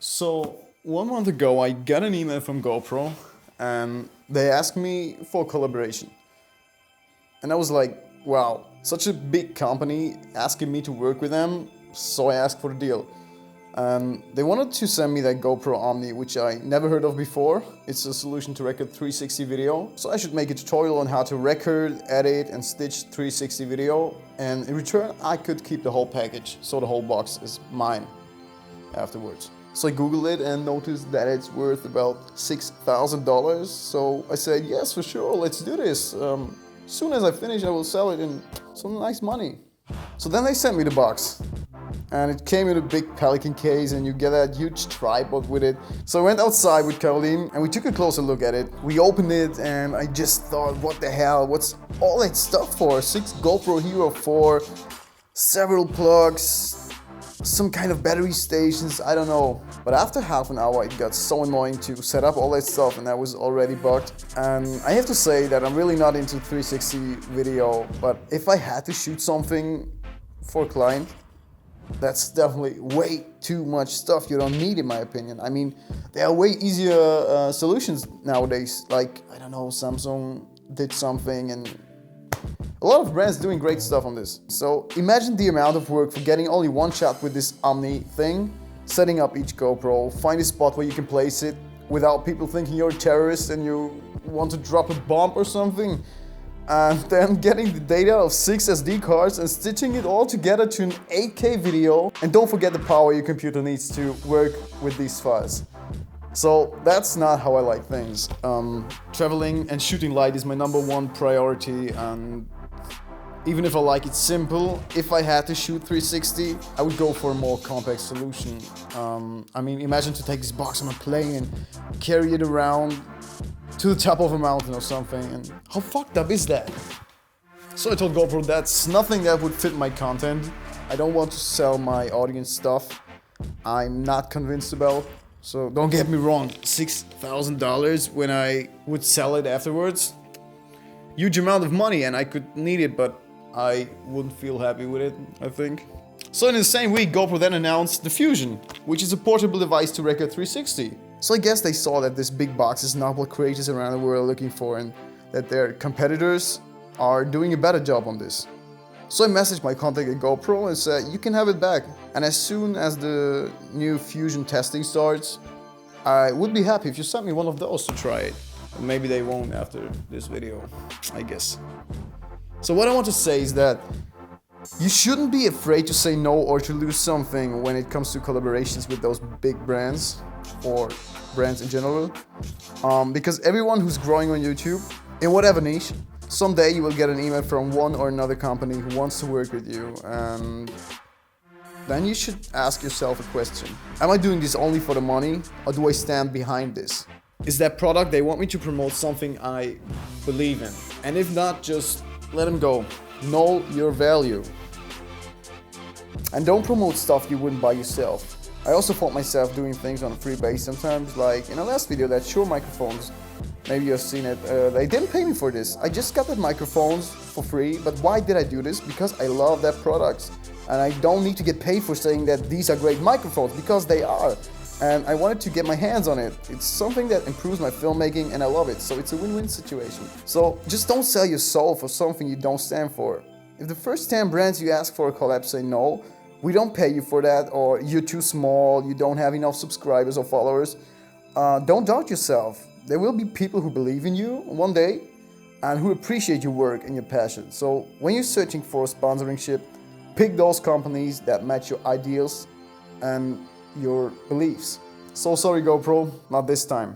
So 1 month ago I got an email from GoPro and they asked me for collaboration. And I was like, wow, such a big company asking me to work with them, so I asked for the deal. And they wanted to send me that GoPro Omni, which I never heard of before. It's a solution to record 360 video. So I should make a tutorial on how to record, edit and stitch 360 video. And in return, I could keep the whole package, so the whole box is mine afterwards. So I googled it and noticed that it's worth about $6,000. So I said, yes, for sure, let's do this. As soon as I finish, I will sell it in some nice money. So then they sent me the box. And it came in a big Pelican case and you get that huge tripod with it. So I went outside with Caroline and we took a closer look at it. We opened it and I just thought, what the hell, what's all that stuff for? 6 GoPro Hero 4, several plugs, some kind of battery stations, I don't know. But after half an hour it got so annoying to set up all that stuff and I was already bugged. And I have to say that I'm really not into 360 video, but if I had to shoot something for a client, that's definitely way too much stuff you don't need in my opinion. I mean, there are way easier solutions nowadays, like, I don't know, Samsung did something and a lot of brands doing great stuff on this. So imagine the amount of work for getting only one shot with this Omni thing, setting up each GoPro, find a spot where you can place it without people thinking you're a terrorist and you want to drop a bomb or something. And then getting the data of 6 SD cards and stitching it all together to an 8K video. And don't forget the power your computer needs to work with these files. So that's not how I like things. Traveling and shooting light is my #1 priority, and even if I like it simple, if I had to shoot 360, I would go for a more compact solution. I mean, imagine to take this box on a plane and carry it around to the top of a mountain or something, and how fucked up is that? So I told GoPro that's nothing that would fit my content. I don't want to sell my audience stuff I'm not convinced about. So don't get me wrong, $6,000 when I would sell it afterwards. Huge amount of money and I could need it, but I wouldn't feel happy with it, I think. So in the same week, GoPro then announced the Fusion, which is a portable device to record 360. So I guess they saw that this big box is not what creators around the world are looking for and that their competitors are doing a better job on this. So I messaged my contact at GoPro and said, you can have it back. And as soon as the new Fusion testing starts, I would be happy if you sent me one of those to try it. Maybe they won't after this video, I guess. So what I want to say is that you shouldn't be afraid to say no or to lose something when it comes to collaborations with those big brands or brands in general. Because everyone who's growing on YouTube, in whatever niche, someday you will get an email from one or another company who wants to work with you, and then you should ask yourself a question. Am I doing this only for the money, or do I stand behind this? Is that product they want me to promote something I believe in? And if not, just let them go. Know your value. And don't promote stuff you wouldn't buy yourself. I also found myself doing things on a free base sometimes, like in the last video, that Shure microphones. Maybe you've seen it. They didn't pay me for this. I just got the microphones for free, but why did I do this? Because I love that product. And I don't need to get paid for saying that these are great microphones, because they are. And I wanted to get my hands on it. It's something that improves my filmmaking and I love it. So it's a win-win situation. So just don't sell your soul for something you don't stand for. If the first 10 brands you ask for a collab say no, we don't pay you for that, or you're too small, you don't have enough subscribers or followers, don't doubt yourself. There will be people who believe in you one day and who appreciate your work and your passion. So when you're searching for a sponsoring ship, pick those companies that match your ideals and your beliefs. So sorry GoPro, not this time.